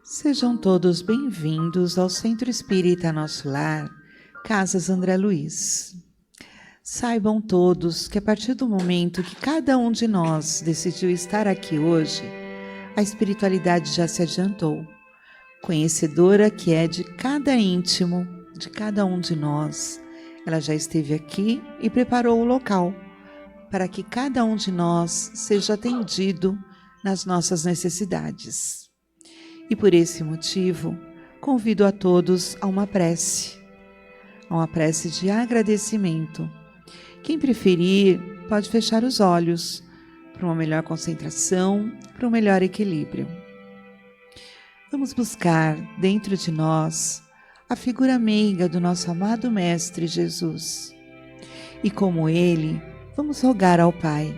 Sejam todos bem-vindos ao Centro Espírita Nosso Lar, Casas André Luiz. Saibam todos que a partir do momento que cada um de nós decidiu estar aqui hoje, a espiritualidade já se adiantou, conhecedora que é de cada íntimo, de cada um de nós. Ela já esteve aqui e preparou o local para que cada um de nós seja atendido nas nossas necessidades. E por esse motivo, convido a todos a uma prece de agradecimento. Quem preferir, pode fechar os olhos para uma melhor concentração, para um melhor equilíbrio. Vamos buscar dentro de nós a figura meiga do nosso amado Mestre Jesus. E como Ele, vamos rogar ao Pai.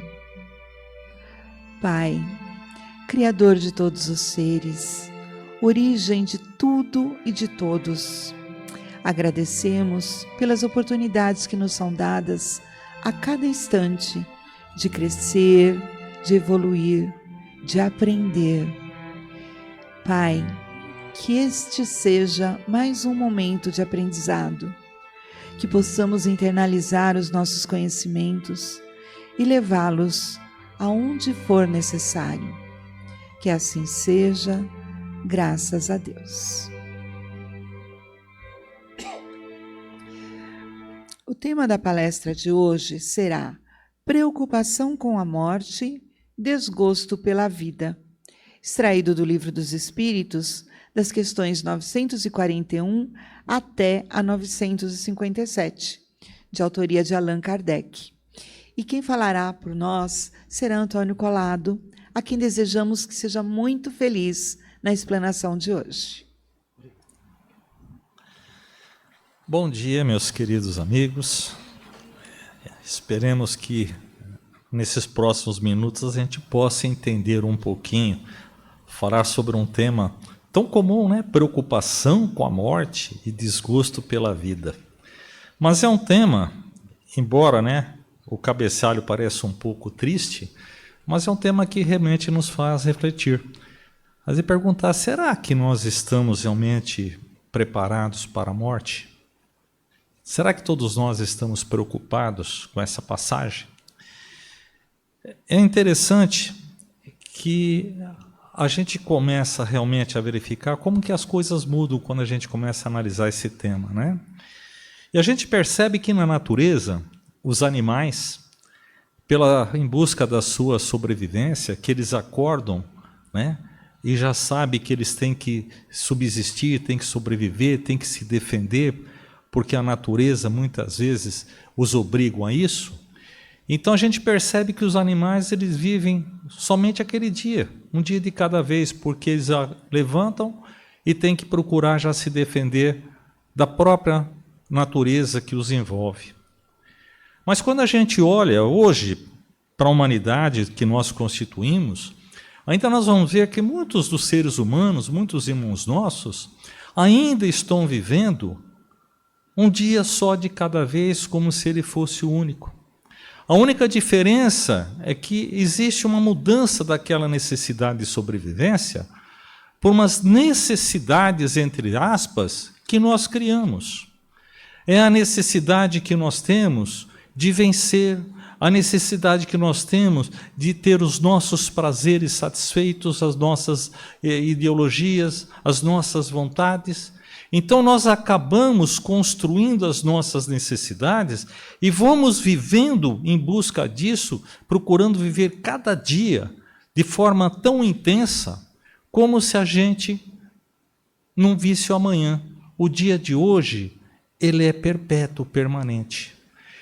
Pai, Criador de todos os seres, origem de tudo e de todos, agradecemos pelas oportunidades que nos são dadas a cada instante de crescer, de evoluir, de aprender. Pai, que este seja mais um momento de aprendizado, que possamos internalizar os nossos conhecimentos e levá-los aonde for necessário. Que assim seja, graças a Deus. O tema da palestra de hoje será Preocupação com a Morte, Desgosto pela Vida, extraído do Livro dos Espíritos, das questões 941 até a 957, de autoria de Allan Kardec. E quem falará por nós será Antônio Collado, a quem desejamos que seja muito feliz na explanação de hoje. Bom dia, meus queridos amigos. Esperemos que nesses próximos minutos a gente possa entender um pouquinho, falar sobre um tema tão comum, né? Preocupação com a morte e desgosto pela vida. Mas é um tema, embora, o cabeçalho pareça um pouco triste, mas é um tema que realmente nos faz refletir. Mas perguntar, será que nós estamos realmente preparados para a morte? Será que todos nós estamos preocupados com essa passagem? É interessante que a gente começa realmente a verificar como que as coisas mudam quando a gente começa a analisar esse tema, né? E a gente percebe que na natureza, os animais, em busca da sua sobrevivência, que eles acordam, e já sabem que eles têm que subsistir, têm que sobreviver, têm que se defender, porque a natureza muitas vezes os obrigam a isso. Então a gente percebe que os animais eles vivem somente aquele dia, um dia de cada vez, porque eles levantam e têm que procurar já se defender da própria natureza que os envolve. Mas quando a gente olha hoje para a humanidade que nós constituímos, ainda nós vamos ver que muitos dos seres humanos, muitos irmãos nossos, ainda estão vivendo um dia só de cada vez, como se ele fosse o único. A única diferença é que existe uma mudança daquela necessidade de sobrevivência por umas necessidades, entre aspas, que nós criamos. É a necessidade que nós temos de vencer, a necessidade que nós temos de ter os nossos prazeres satisfeitos, as nossas ideologias, as nossas vontades. Então nós acabamos construindo as nossas necessidades e vamos vivendo em busca disso, procurando viver cada dia de forma tão intensa, como se a gente não visse o amanhã. O dia de hoje, ele é perpétuo, permanente.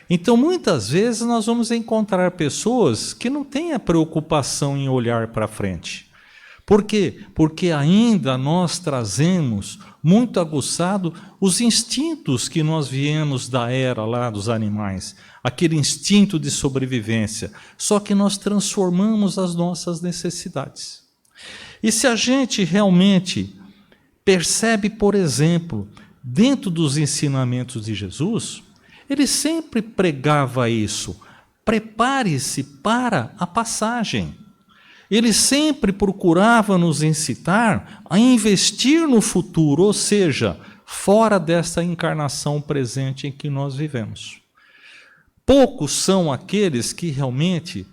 Então muitas vezes nós vamos encontrar pessoas que não têm a preocupação em olhar para frente. Por quê? Porque ainda nós trazemos muito aguçado os instintos que nós viemos da era lá dos animais, aquele instinto de sobrevivência, só que nós transformamos as nossas necessidades. E se a gente realmente percebe, por exemplo, dentro dos ensinamentos de Jesus, ele sempre pregava isso: prepare-se para a passagem. ele sempre procurava nos incitar a investir no futuro, ou seja, fora desta encarnação presente em que nós vivemos. Poucos são aqueles que realmente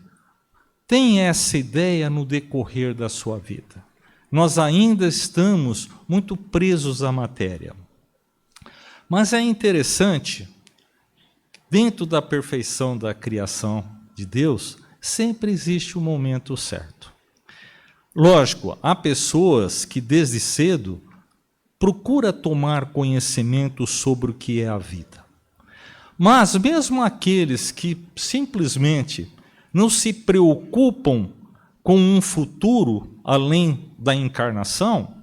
têm essa ideia no decorrer da sua vida. Nós ainda estamos muito presos à matéria. Mas é interessante, dentro da perfeição da criação de Deus, sempre existe um momento certo. Lógico, há pessoas que desde cedo procuram tomar conhecimento sobre o que é a vida. Mas mesmo aqueles que simplesmente não se preocupam com um futuro além da encarnação,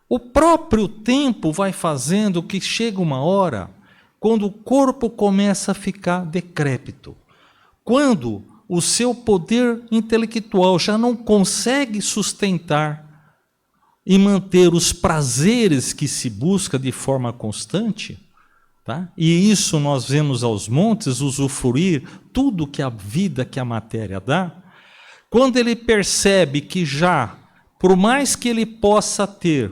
o próprio tempo vai fazendo que chega uma hora quando o corpo começa a ficar decrépito, quando o seu poder intelectual já não consegue sustentar e manter os prazeres que se busca de forma constante, tá? E isso nós vemos aos montes usufruir tudo que a vida, que a matéria dá. Quando ele percebe que já, por mais que ele possa ter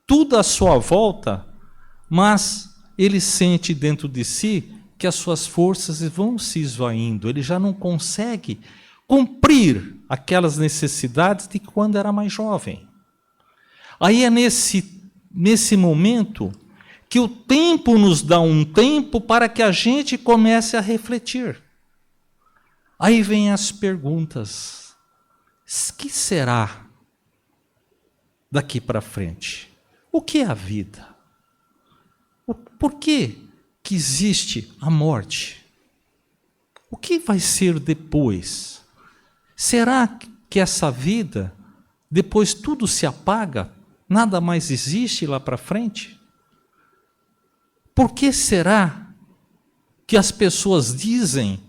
tudo à sua volta, mas ele sente dentro de si que as suas forças vão se esvaindo, ele já não consegue cumprir aquelas necessidades de quando era mais jovem. Aí é nesse momento que o tempo nos dá um tempo para que a gente comece a refletir. Aí vem as perguntas: o que será daqui para frente? O que é a vida? Por que existe a morte? O que vai ser depois? Será que essa vida, depois tudo se apaga, nada mais existe lá para frente? Por que será que as pessoas dizem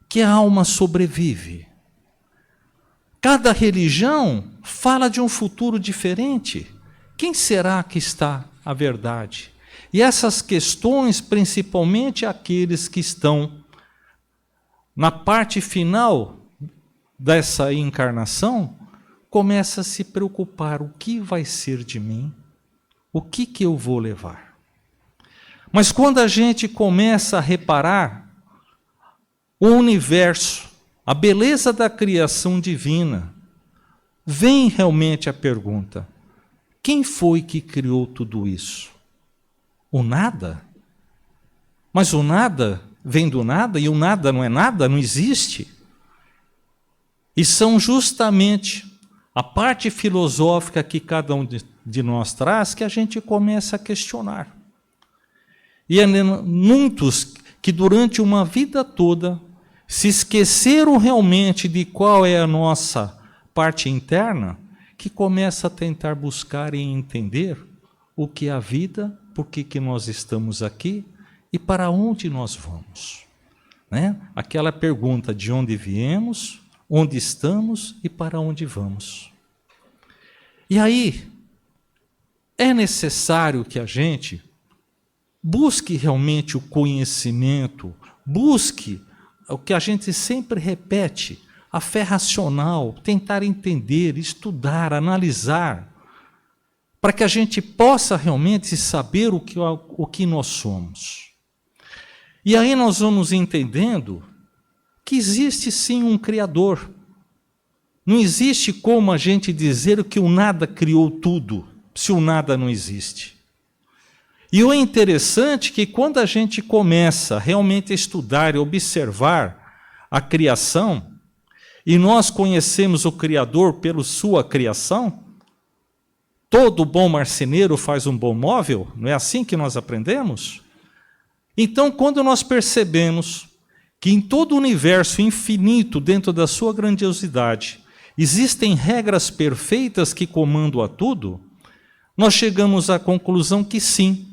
que a alma sobrevive? Cada religião fala de um futuro diferente. Quem será que está a verdade? E essas questões, principalmente aqueles que estão na parte final dessa encarnação, começam a se preocupar: o que vai ser de mim? O que eu vou levar? Mas quando a gente começa a reparar o universo, a beleza da criação divina, vem realmente a pergunta: quem foi que criou tudo isso? O nada? Mas o nada vem do nada e o nada não é nada, não existe. E são justamente a parte filosófica que cada um de nós traz que a gente começa a questionar. E há muitos que durante uma vida toda se esqueceram realmente de qual é a nossa parte interna, que começa a tentar buscar e entender o que é a vida, por que nós estamos aqui e para onde nós vamos. Né? Aquela pergunta: de onde viemos, onde estamos e para onde vamos. E aí, é necessário que a gente busque realmente o conhecimento, busque o que a gente sempre repete, a fé racional, tentar entender, estudar, analisar, para que a gente possa realmente saber o que nós somos. E aí nós vamos entendendo que existe sim um Criador. Não existe como a gente dizer que o nada criou tudo, se o nada não existe. E o interessante é que quando a gente começa realmente a estudar e observar a criação, e nós conhecemos o Criador pela sua criação, todo bom marceneiro faz um bom móvel, não é assim que nós aprendemos? Então, quando nós percebemos que em todo o universo infinito, dentro da sua grandiosidade, existem regras perfeitas que comandam a tudo, nós chegamos à conclusão que sim,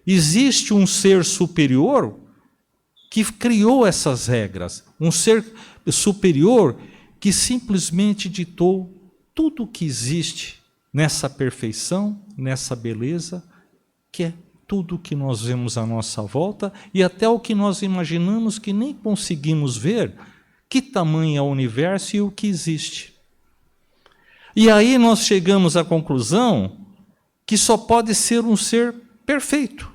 existe um ser superior que criou essas regras, um ser superior que simplesmente ditou tudo o que existe nessa perfeição, nessa beleza, que é tudo o que nós vemos à nossa volta e até o que nós imaginamos que nem conseguimos ver, que tamanho é o universo e o que existe. E aí nós chegamos à conclusão que só pode ser um ser perfeito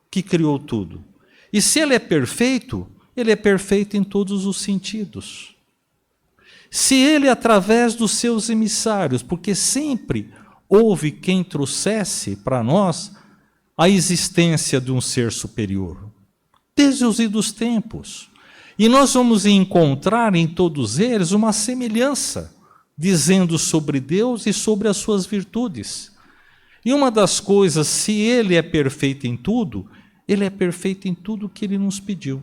que criou tudo. E se ele é perfeito em todos os sentidos. Se ele, através dos seus emissários, porque sempre houve quem trouxesse para nós a existência de um ser superior, desde os idos tempos. E nós vamos encontrar em todos eles uma semelhança, dizendo sobre Deus e sobre as suas virtudes. E uma das coisas, se ele é perfeito em tudo, ele é perfeito em tudo que ele nos pediu.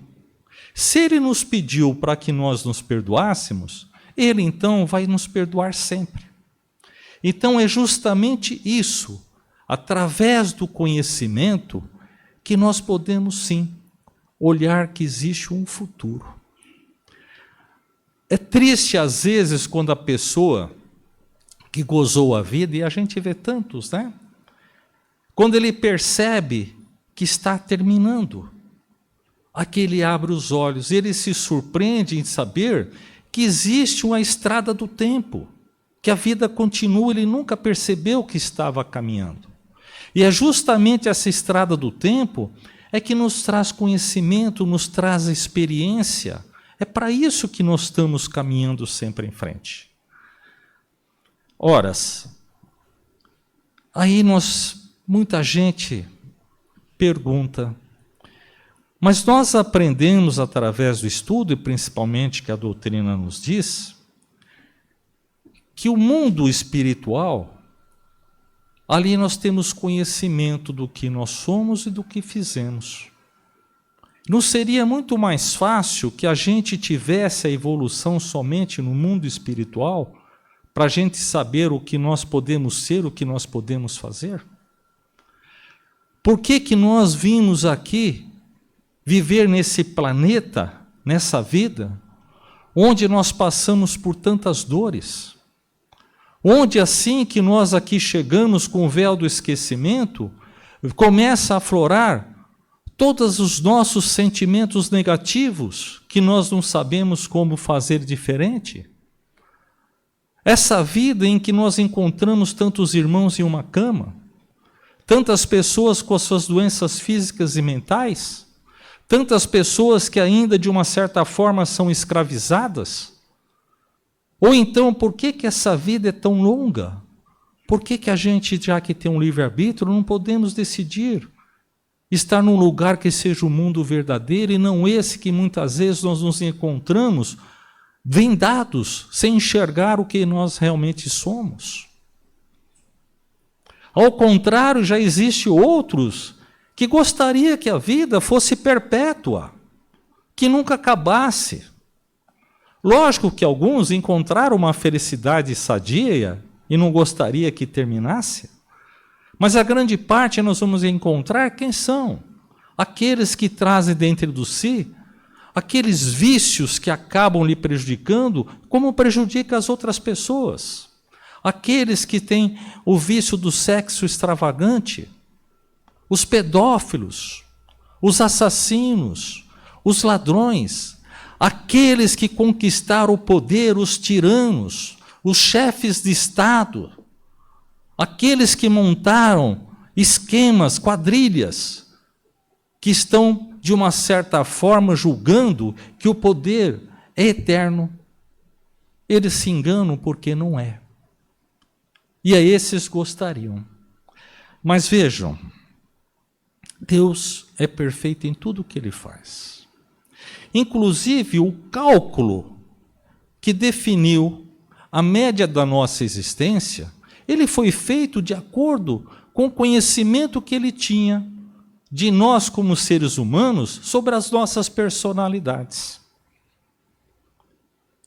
Se ele nos pediu para que nós nos perdoássemos, ele então vai nos perdoar sempre. Então é justamente isso, através do conhecimento, que nós podemos sim olhar que existe um futuro. É triste às vezes quando a pessoa que gozou a vida, e a gente vê tantos, né? Quando ele percebe que está terminando, aqui ele abre os olhos, ele se surpreende em saber que existe uma estrada do tempo, que a vida continua, ele nunca percebeu que estava caminhando. E é justamente essa estrada do tempo é que nos traz conhecimento, nos traz experiência. É para isso que nós estamos caminhando sempre em frente. Ora, aí muita gente pergunta, mas nós aprendemos através do estudo, e principalmente que a doutrina nos diz, que o mundo espiritual, ali nós temos conhecimento do que nós somos e do que fizemos. Não seria muito mais fácil que a gente tivesse a evolução somente no mundo espiritual, para a gente saber o que nós podemos ser, o que nós podemos fazer? Por que nós vimos aqui viver nesse planeta, nessa vida, onde nós passamos por tantas dores? Onde assim que nós aqui chegamos com o véu do esquecimento, começa a aflorar todos os nossos sentimentos negativos, que nós não sabemos como fazer diferente? Essa vida em que nós encontramos tantos irmãos em uma cama, tantas pessoas com as suas doenças físicas e mentais, tantas pessoas que ainda de uma certa forma são escravizadas. Ou então, por que essa vida é tão longa? Por que a gente, já que tem um livre-arbítrio, não podemos decidir estar num lugar que seja o mundo verdadeiro e não esse que muitas vezes nós nos encontramos vendados, sem enxergar o que nós realmente somos? Ao contrário, já existem outros que gostaria que a vida fosse perpétua, que nunca acabasse. Lógico que alguns encontraram uma felicidade sadia e não gostaria que terminasse, mas a grande parte nós vamos encontrar quem são? Aqueles que trazem dentro de si aqueles vícios que acabam lhe prejudicando, como prejudica as outras pessoas. Aqueles que têm o vício do sexo extravagante, os pedófilos, os assassinos, os ladrões, aqueles que conquistaram o poder, os tiranos, os chefes de Estado, aqueles que montaram esquemas, quadrilhas, que estão, de uma certa forma, julgando que o poder é eterno. Eles se enganam porque não é. E a esses gostariam. Mas vejam, Deus é perfeito em tudo o que Ele faz. Inclusive, o cálculo que definiu a média da nossa existência, ele foi feito de acordo com o conhecimento que Ele tinha de nós como seres humanos sobre as nossas personalidades.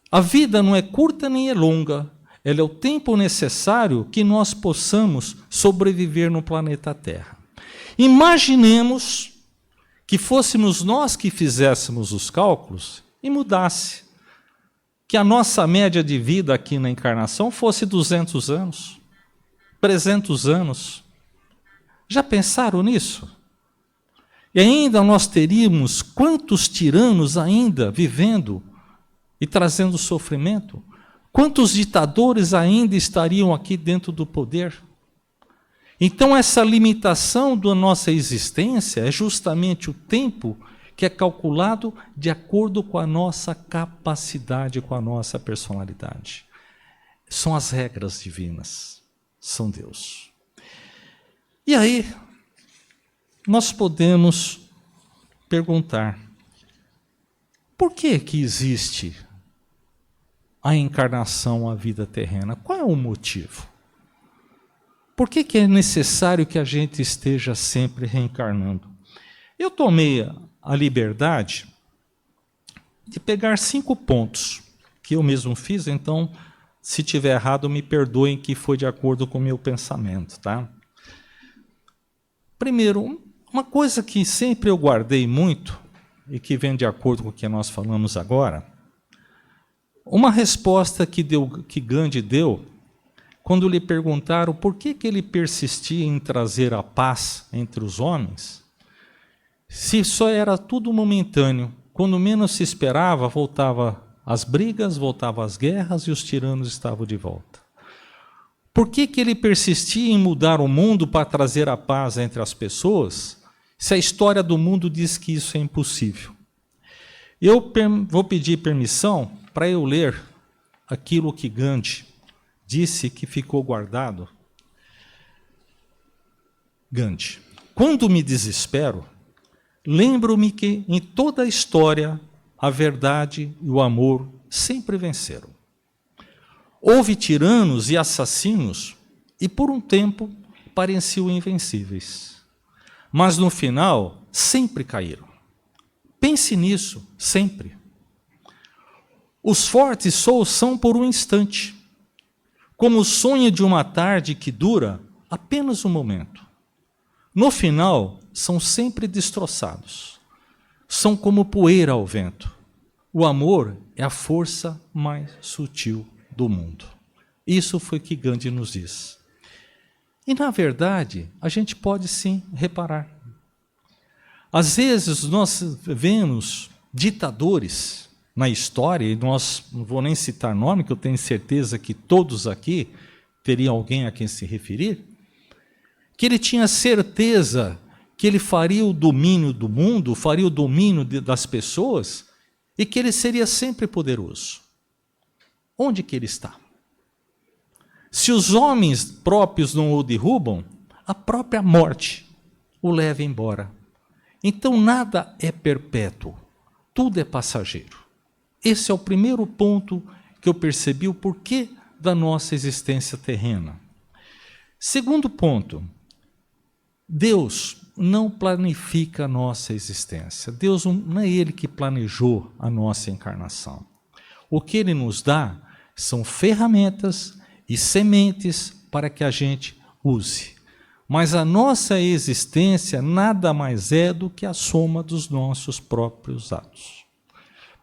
A vida não é curta nem é longa, ela é o tempo necessário que nós possamos sobreviver no planeta Terra. Imaginemos que fôssemos nós que fizéssemos os cálculos e mudasse, que a nossa média de vida aqui na encarnação fosse 200 anos, 300 anos. Já pensaram nisso? E ainda nós teríamos quantos tiranos ainda vivendo e trazendo sofrimento? Quantos ditadores ainda estariam aqui dentro do poder? Então, essa limitação da nossa existência é justamente o tempo que é calculado de acordo com a nossa capacidade, com a nossa personalidade. São as regras divinas, são Deus. E aí, nós podemos perguntar, por que existe a encarnação, a vida terrena? Qual é o motivo? Por que é necessário que a gente esteja sempre reencarnando? Eu tomei a liberdade de pegar 5 pontos que eu mesmo fiz, então, se tiver errado, me perdoem, que foi de acordo com o meu pensamento, tá? Primeiro, uma coisa que sempre eu guardei muito, e que vem de acordo com o que nós falamos agora, uma resposta que Gandhi deu, quando lhe perguntaram por que ele persistia em trazer a paz entre os homens, se só era tudo momentâneo, quando menos se esperava, voltava as brigas, voltavam as guerras e os tiranos estavam de volta. Por que ele persistia em mudar o mundo para trazer a paz entre as pessoas, se a história do mundo diz que isso é impossível? Eu vou pedir permissão para eu ler aquilo que Gandhi disse, que ficou guardado. Gandhi: quando me desespero, lembro-me que em toda a história a verdade e o amor sempre venceram. Houve tiranos e assassinos e por um tempo pareciam invencíveis, mas no final sempre caíram. Pense nisso, sempre. Os fortes só são por um instante, como o sonho de uma tarde que dura apenas um momento. No final, são sempre destroçados. São como poeira ao vento. O amor é a força mais sutil do mundo. Isso foi o que Gandhi nos diz. E, na verdade, a gente pode sim reparar. Às vezes, nós vemos ditadores na história, e nós não vou nem citar nome, que eu tenho certeza que todos aqui teriam alguém a quem se referir, que ele tinha certeza que ele faria o domínio do mundo, faria o domínio das pessoas, e que ele seria sempre poderoso. Onde que ele está? Se os homens próprios não o derrubam, a própria morte o leva embora. Então nada é perpétuo, tudo é passageiro. Esse é o primeiro ponto que eu percebi, o porquê da nossa existência terrena. Segundo ponto, Deus não planifica a nossa existência. Deus não é Ele que planejou a nossa encarnação. O que Ele nos dá são ferramentas e sementes para que a gente use. Mas a nossa existência nada mais é do que a soma dos nossos próprios atos.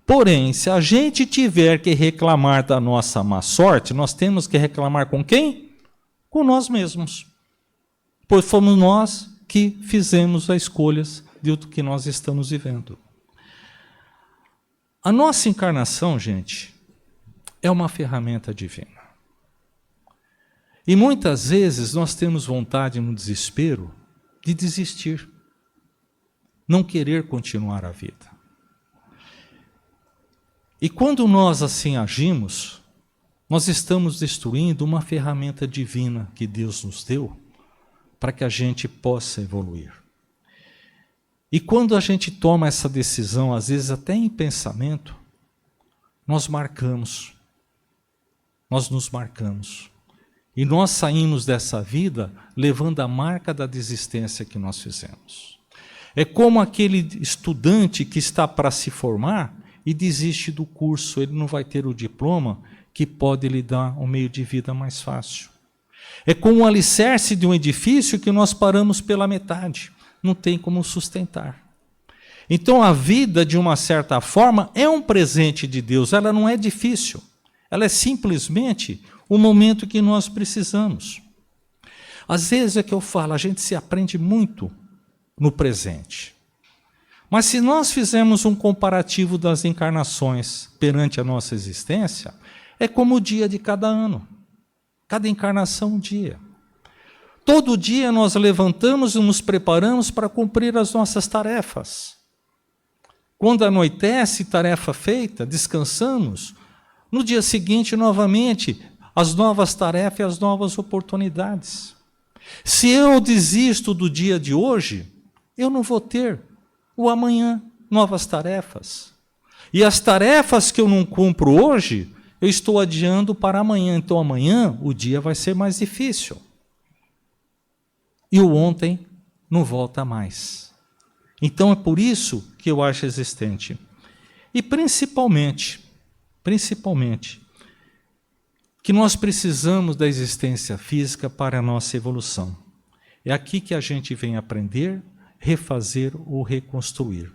Porém, se a gente tiver que reclamar da nossa má sorte, nós temos que reclamar com quem? Com nós mesmos. Pois fomos nós que fizemos as escolhas do que nós estamos vivendo. A nossa encarnação, gente, é uma ferramenta divina. E muitas vezes nós temos vontade, no desespero, de desistir, não querer continuar a vida. E quando nós assim agimos, nós estamos destruindo uma ferramenta divina que Deus nos deu para que a gente possa evoluir. E quando a gente toma essa decisão, às vezes até em pensamento, nós nos marcamos. E nós saímos dessa vida levando a marca da desistência que nós fizemos. É como aquele estudante que está para se formar e desiste do curso, ele não vai ter o diploma que pode lhe dar um meio de vida mais fácil. É como o alicerce de um edifício que nós paramos pela metade, não tem como sustentar. Então a vida, de uma certa forma, é um presente de Deus, ela não é difícil, ela é simplesmente o momento que nós precisamos. Às vezes é que eu falo, a gente se aprende muito no presente. Mas se nós fizermos um comparativo das encarnações perante a nossa existência, é como o dia de cada ano. Cada encarnação um dia. Todo dia nós levantamos e nos preparamos para cumprir as nossas tarefas. Quando anoitece, tarefa feita, descansamos. No dia seguinte, novamente, as novas tarefas e as novas oportunidades. Se eu desisto do dia de hoje, eu não vou ter o amanhã, novas tarefas. E as tarefas que eu não cumpro hoje, eu estou adiando para amanhã. Então amanhã o dia vai ser mais difícil. E o ontem não volta mais. Então é por isso que eu acho existente. E principalmente, que nós precisamos da existência física para a nossa evolução. É aqui que a gente vem aprender, refazer ou reconstruir.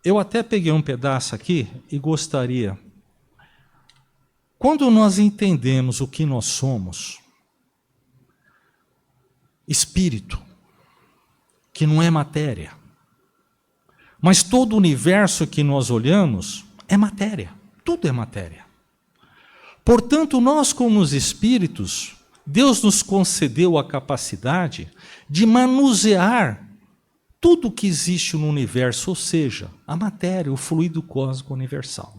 Eu até peguei um pedaço aqui e gostaria. Quando nós entendemos o que nós somos, espírito, que não é matéria, mas todo o universo que nós olhamos é matéria, tudo é matéria. Portanto, nós como os espíritos, Deus nos concedeu a capacidade de manusear tudo que existe no universo, ou seja, a matéria, o fluido cósmico universal.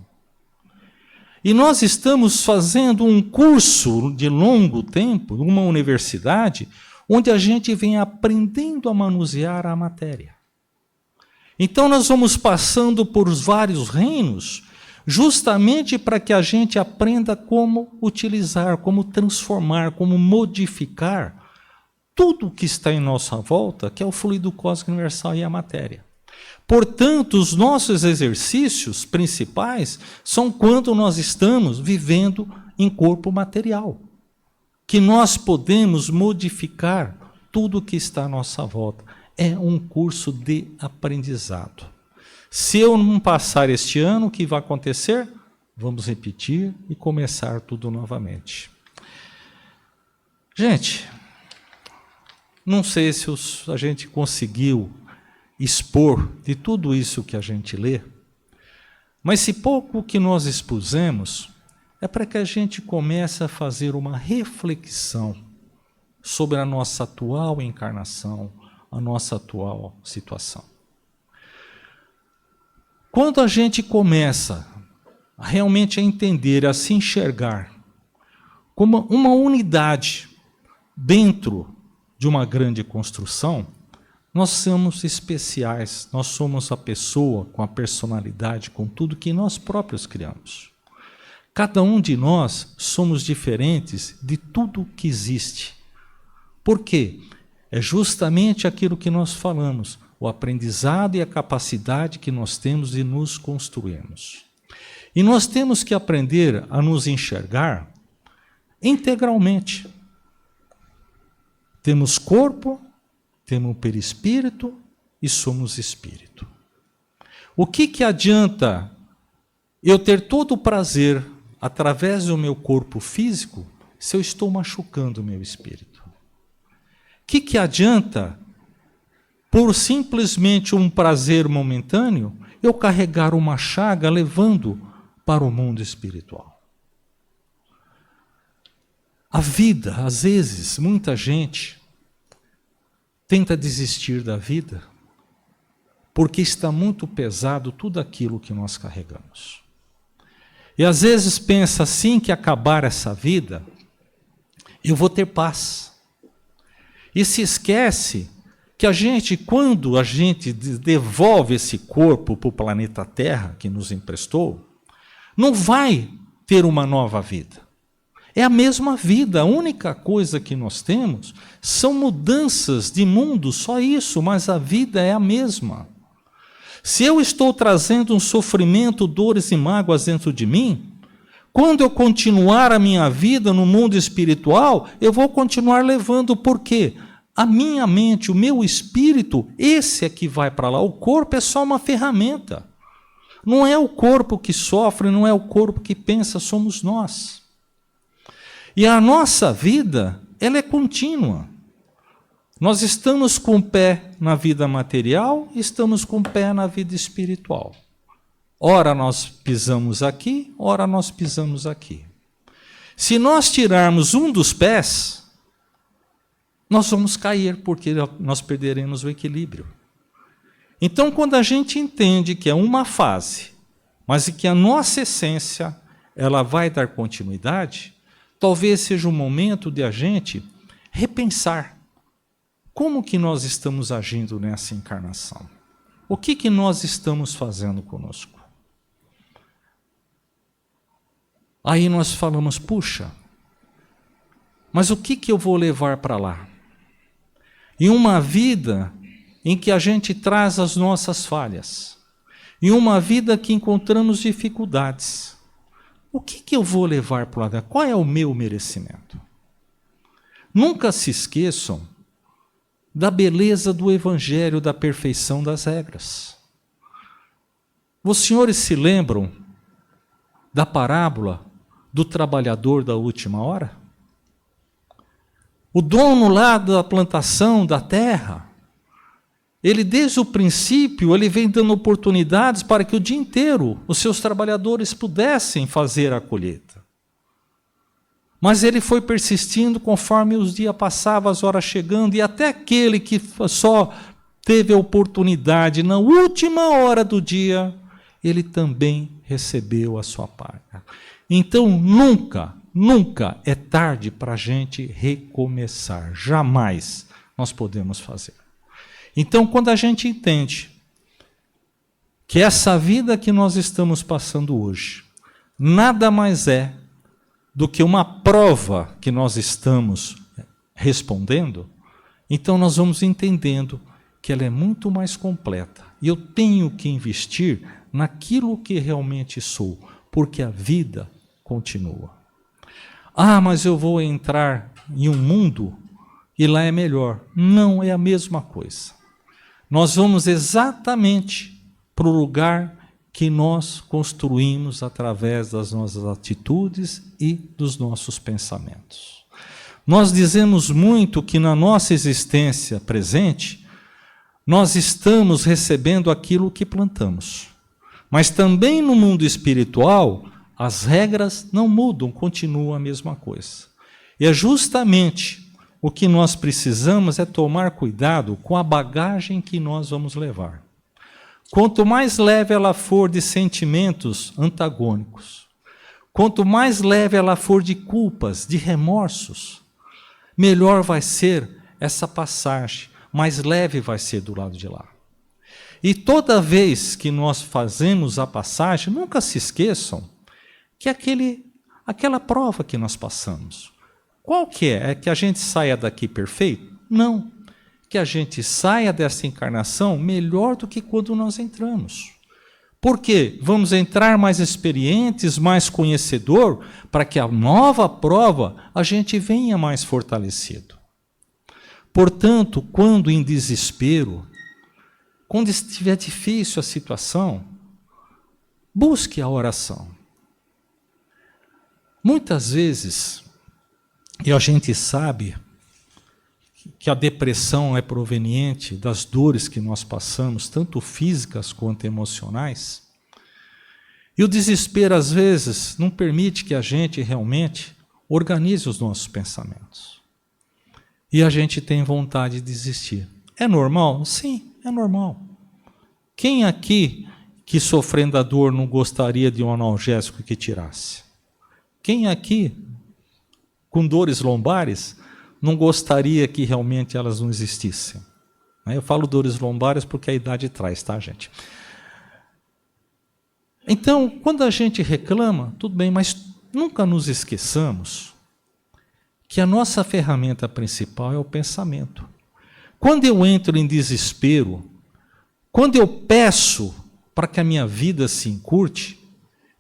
E nós estamos fazendo um curso de longo tempo, numa universidade, onde a gente vem aprendendo a manusear a matéria. Então nós vamos passando por vários reinos, justamente para que a gente aprenda como utilizar, como transformar, como modificar tudo que está em nossa volta, que é o fluido cósmico universal e a matéria. Portanto, os nossos exercícios principais são quando nós estamos vivendo em corpo material, que nós podemos modificar tudo que está à nossa volta. É um curso de aprendizado. Se eu não passar este ano, o que vai acontecer? Vamos repetir e começar tudo novamente. Gente, não sei se a gente conseguiu expor de tudo isso que a gente lê, mas se pouco que nós expusemos é para que a gente comece a fazer uma reflexão sobre a nossa atual encarnação, a nossa atual situação. Quando a gente começa realmente a entender, a se enxergar como uma unidade dentro de uma grande construção, nós somos especiais, nós somos a pessoa com a personalidade, com tudo que nós próprios criamos. Cada um de nós somos diferentes de tudo que existe. Por quê? É justamente aquilo que nós falamos, o aprendizado e a capacidade que nós temos de nos construirmos. E nós temos que aprender a nos enxergar integralmente. Temos corpo, temos perispírito e somos espírito. O que adianta eu ter todo o prazer através do meu corpo físico se eu estou machucando o meu espírito? O que adianta, por simplesmente um prazer momentâneo, eu carregar uma chaga levando para o mundo espiritual? A vida, às vezes, muita gente tenta desistir da vida porque está muito pesado tudo aquilo que nós carregamos. E às vezes pensa assim que acabar essa vida, eu vou ter paz. E se esquece que quando a gente devolve esse corpo para o planeta Terra que nos emprestou, não vai ter uma nova vida. É a mesma vida, a única coisa que nós temos são mudanças de mundo, só isso, mas a vida é a mesma. Se eu estou trazendo um sofrimento, dores e mágoas dentro de mim, quando eu continuar a minha vida no mundo espiritual, eu vou continuar levando, por quê? A minha mente, o meu espírito, esse é que vai para lá. O corpo é só uma ferramenta. Não é o corpo que sofre, não é o corpo que pensa, somos nós. E a nossa vida, ela é contínua. Nós estamos com o pé na vida material, estamos com o pé na vida espiritual. Ora nós pisamos aqui, ora nós pisamos aqui. Se nós tirarmos um dos pés, nós vamos cair, porque nós perderemos o equilíbrio. Então, quando a gente entende que é uma fase, mas que a nossa essência ela vai dar continuidade, talvez seja o momento de a gente repensar como que nós estamos agindo nessa encarnação. O que nós estamos fazendo conosco? Aí nós falamos, puxa, mas o que eu vou levar para lá? Em uma vida em que a gente traz as nossas falhas, em uma vida que encontramos dificuldades, o que eu vou levar para lá? Qual é o meu merecimento? Nunca se esqueçam da beleza do Evangelho, da perfeição das regras. Os senhores se lembram da parábola do trabalhador da última hora? O dono lá da plantação, da terra, ele desde o princípio, ele vem dando oportunidades para que o dia inteiro os seus trabalhadores pudessem fazer a colheita. Mas ele foi persistindo conforme os dias passavam, as horas chegando, e até aquele que só teve a oportunidade na última hora do dia, ele também recebeu a sua paga. Então, nunca é tarde para a gente recomeçar. Jamais nós podemos fazer. Então, quando a gente entende que essa vida que nós estamos passando hoje nada mais é do que uma prova que nós estamos respondendo, então nós vamos entendendo que ela é muito mais completa. E eu tenho que investir naquilo que realmente sou, porque a vida continua. Ah, mas eu vou entrar em um mundo e lá é melhor. Não, é a mesma coisa. Nós vamos exatamente para o lugar que nós construímos através das nossas atitudes e dos nossos pensamentos. Nós dizemos muito que na nossa existência presente, nós estamos recebendo aquilo que plantamos. Mas também no mundo espiritual, as regras não mudam, continua a mesma coisa. E é justamente o que nós precisamos é tomar cuidado com a bagagem que nós vamos levar. Quanto mais leve ela for de sentimentos antagônicos, quanto mais leve ela for de culpas, de remorsos, melhor vai ser essa passagem, mais leve vai ser do lado de lá. E toda vez que nós fazemos a passagem, nunca se esqueçam que aquela prova que nós passamos, qual que é? É que a gente saia daqui perfeito? Não. Que a gente saia dessa encarnação melhor do que quando nós entramos. Por quê? Vamos entrar mais experientes, mais conhecedor, para que a nova prova a gente venha mais fortalecido. Portanto, quando em desespero, quando estiver difícil a situação, busque a oração. Muitas vezes, e a gente sabe que a depressão é proveniente das dores que nós passamos, tanto físicas quanto emocionais, e o desespero, às vezes, não permite que a gente realmente organize os nossos pensamentos. E a gente tem vontade de desistir. É normal? Sim, é normal. Quem aqui que sofrendo a dor não gostaria de um analgésico que tirasse? Quem aqui, com dores lombares, não gostaria que realmente elas não existissem? Eu falo dores lombares porque a idade traz, tá, gente? Então, quando a gente reclama, tudo bem, mas nunca nos esqueçamos que a nossa ferramenta principal é o pensamento. Quando eu entro em desespero, quando eu peço para que a minha vida se encurte,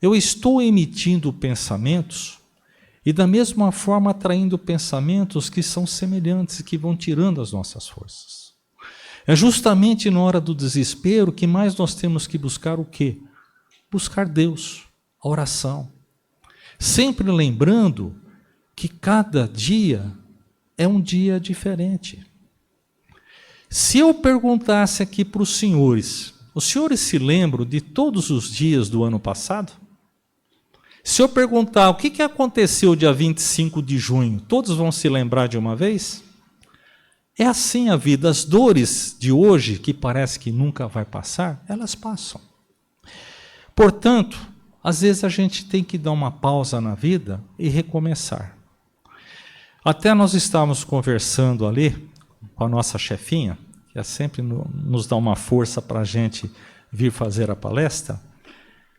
eu estou emitindo pensamentos e da mesma forma atraindo pensamentos que são semelhantes, que vão tirando as nossas forças. É justamente na hora do desespero que mais nós temos que buscar o quê? Buscar Deus, a oração. Sempre lembrando que cada dia é um dia diferente. Se eu perguntasse aqui para os senhores, os senhores se lembram de todos os dias do ano passado? Se eu perguntar o que aconteceu dia 25 de junho, todos vão se lembrar de uma vez? É assim a vida. As dores de hoje, que parece que nunca vai passar, elas passam. Portanto, às vezes a gente tem que dar uma pausa na vida e recomeçar. Até nós estávamos conversando ali com a nossa chefinha, que é sempre nos dá uma força para a gente vir fazer a palestra.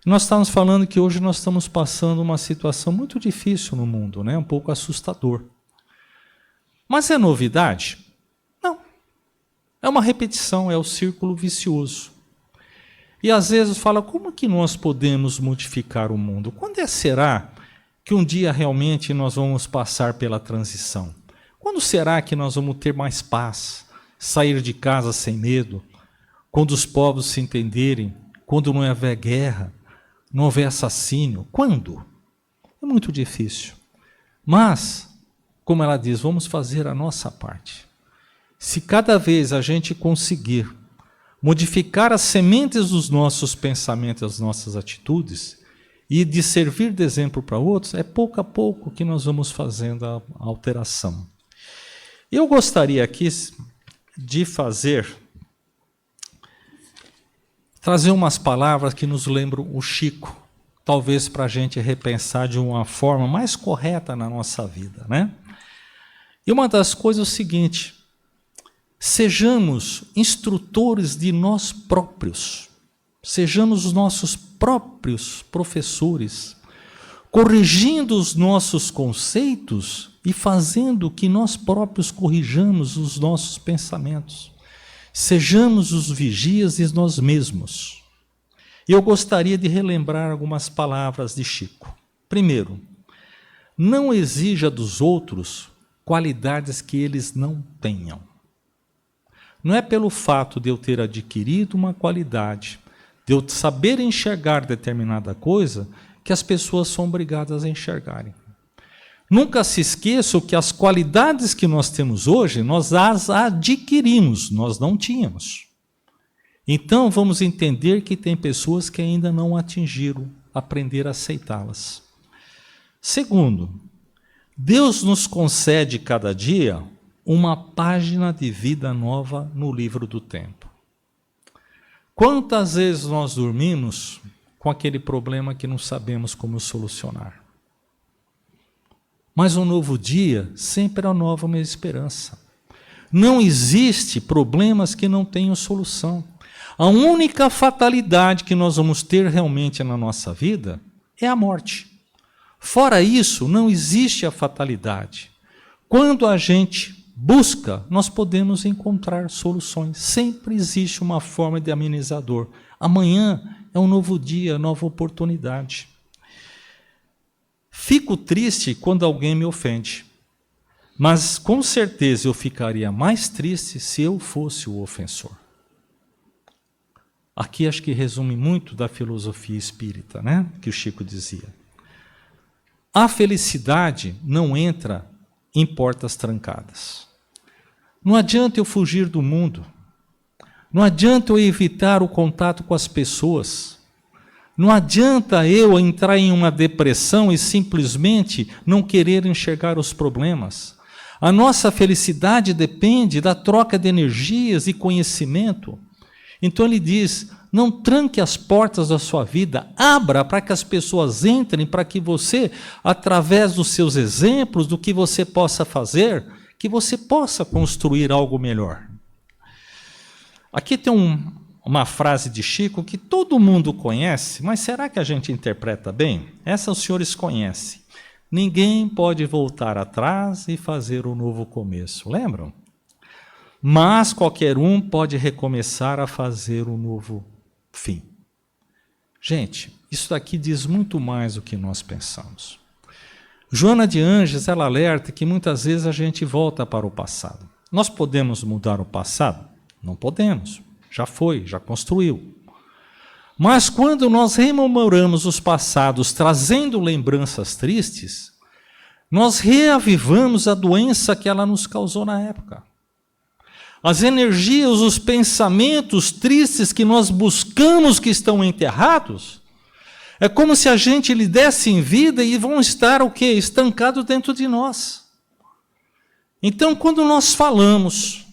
Nós estávamos falando que hoje nós estamos passando uma situação muito difícil no mundo, né? Um pouco assustador. Mas é novidade? Não. É uma repetição, é o círculo vicioso. E às vezes fala, como que nós podemos modificar o mundo? Quando será que um dia realmente nós vamos passar pela transição? Quando será que nós vamos ter mais paz, sair de casa sem medo, quando os povos se entenderem, quando não houver guerra, não houver assassínio? Quando? É muito difícil. Mas, como ela diz, vamos fazer a nossa parte. Se cada vez a gente conseguir modificar as sementes dos nossos pensamentos, das nossas atitudes, e de servir de exemplo para outros, é pouco a pouco que nós vamos fazendo a alteração. Eu gostaria aqui de trazer umas palavras que nos lembram o Chico, talvez para a gente repensar de uma forma mais correta na nossa vida, né? E uma das coisas é o seguinte: sejamos instrutores de nós próprios, sejamos os nossos próprios professores, corrigindo os nossos conceitos e fazendo que nós próprios corrijamos os nossos pensamentos. Sejamos os vigias de nós mesmos. Eu gostaria de relembrar algumas palavras de Chico. Primeiro, não exija dos outros qualidades que eles não tenham. Não é pelo fato de eu ter adquirido uma qualidade, de eu saber enxergar determinada coisa, que as pessoas são obrigadas a enxergarem. Nunca se esqueçam que as qualidades que nós temos hoje, nós as adquirimos, nós não tínhamos. Então vamos entender que tem pessoas que ainda não atingiram, aprender a aceitá-las. Segundo, Deus nos concede cada dia uma página de vida nova no livro do tempo. Quantas vezes nós dormimos com aquele problema que não sabemos como solucionar? Mas um novo dia sempre é uma nova esperança. Não existe problemas que não tenham solução. A única fatalidade que nós vamos ter realmente na nossa vida é a morte. Fora isso, não existe a fatalidade. Quando a gente busca, nós podemos encontrar soluções. Sempre existe uma forma de amenizador. Amanhã é um novo dia, nova oportunidade. Fico triste quando alguém me ofende, mas com certeza eu ficaria mais triste se eu fosse o ofensor. Aqui acho que resume muito da filosofia espírita, né? Que o Chico dizia. A felicidade não entra em portas trancadas. Não adianta eu fugir do mundo. Não adianta eu evitar o contato com as pessoas. Não adianta eu entrar em uma depressão e simplesmente não querer enxergar os problemas. A nossa felicidade depende da troca de energias e conhecimento. Então ele diz, não tranque as portas da sua vida, abra para que as pessoas entrem, para que você, através dos seus exemplos, do que você possa fazer, que você possa construir algo melhor. Aqui tem uma frase de Chico que todo mundo conhece, mas será que a gente interpreta bem? Essa os senhores conhecem. Ninguém pode voltar atrás e fazer um novo começo, lembram? Mas qualquer um pode recomeçar a fazer um novo fim. Gente, isso daqui diz muito mais do que nós pensamos. Joana de Ângeles, ela alerta que muitas vezes a gente volta para o passado. Nós podemos mudar o passado? Não podemos. Já foi, já construiu. Mas quando nós rememoramos os passados, trazendo lembranças tristes, nós reavivamos a doença que ela nos causou na época. As energias, os pensamentos tristes que nós buscamos que estão enterrados, é como se a gente lhe desse em vida e vão estar o quê? Estancados dentro de nós. Então, quando nós falamos,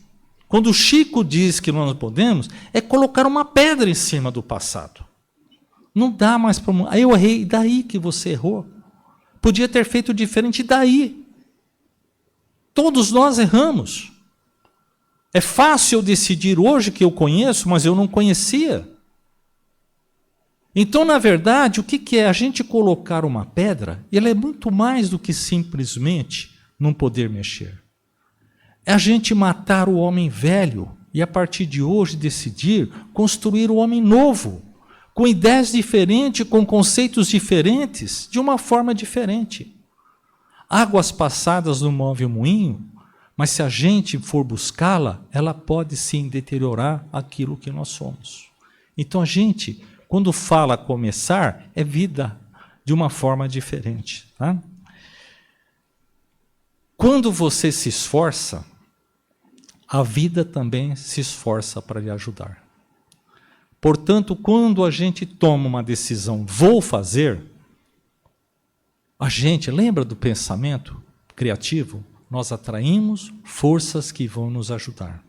quando o Chico diz que nós podemos, é colocar uma pedra em cima do passado. Não dá mais para... Aí eu errei, daí que você errou. Podia ter feito diferente, daí. Todos nós erramos. É fácil eu decidir hoje que eu conheço, mas eu não conhecia. Então, na verdade, o que é a gente colocar uma pedra? Ela é muito mais do que simplesmente não poder mexer. É a gente matar o homem velho e, a partir de hoje, decidir construir o homem novo, com ideias diferentes, com conceitos diferentes, de uma forma diferente. Águas passadas não movem o moinho, mas se a gente for buscá-la, ela pode sim deteriorar aquilo que nós somos. Então a gente, quando fala começar, é vida de uma forma diferente. Tá? Quando você se esforça, a vida também se esforça para lhe ajudar. Portanto, quando a gente toma uma decisão, vou fazer, a gente, lembra do pensamento criativo? Nós atraímos forças que vão nos ajudar.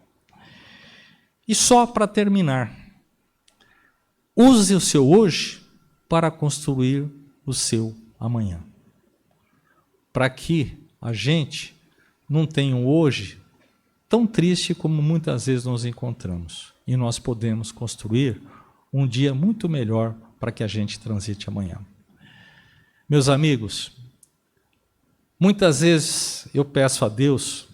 E só para terminar, use o seu hoje para construir o seu amanhã. Para que a gente não tenha um hoje tão triste como muitas vezes nos encontramos. E nós podemos construir um dia muito melhor para que a gente transite amanhã. Meus amigos, muitas vezes eu peço a Deus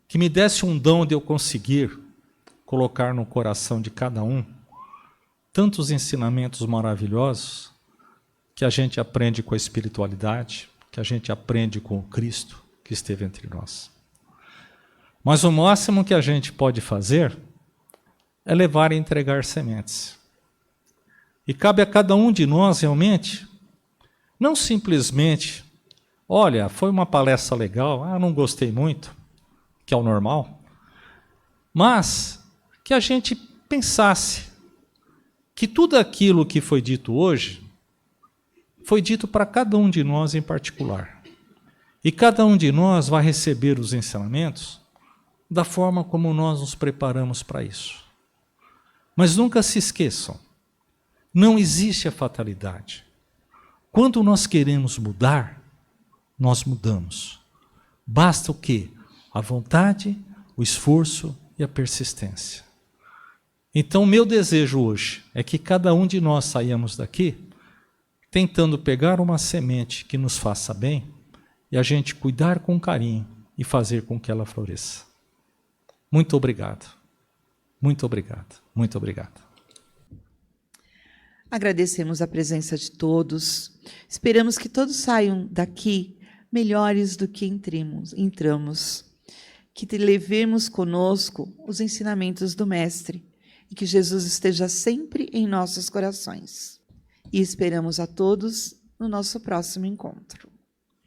que me desse um dom de eu conseguir colocar no coração de cada um tantos ensinamentos maravilhosos que a gente aprende com a espiritualidade, que a gente aprende com o Cristo que esteve entre nós. Mas o máximo que a gente pode fazer é levar e entregar sementes. E cabe a cada um de nós realmente, não simplesmente, olha, foi uma palestra legal, não gostei muito, que é o normal, mas que a gente pensasse que tudo aquilo que foi dito hoje foi dito para cada um de nós em particular. E cada um de nós vai receber os ensinamentos da forma como nós nos preparamos para isso. Mas nunca se esqueçam, não existe a fatalidade. Quando nós queremos mudar, nós mudamos. Basta o quê? A vontade, o esforço e a persistência. Então, meu desejo hoje é que cada um de nós saiamos daqui tentando pegar uma semente que nos faça bem e a gente cuidar com carinho e fazer com que ela floresça. Muito obrigado. Muito obrigado. Muito obrigado. Agradecemos a presença de todos. Esperamos que todos saiam daqui melhores do que entramos. Que levemos conosco os ensinamentos do Mestre e que Jesus esteja sempre em nossos corações. E esperamos a todos no nosso próximo encontro.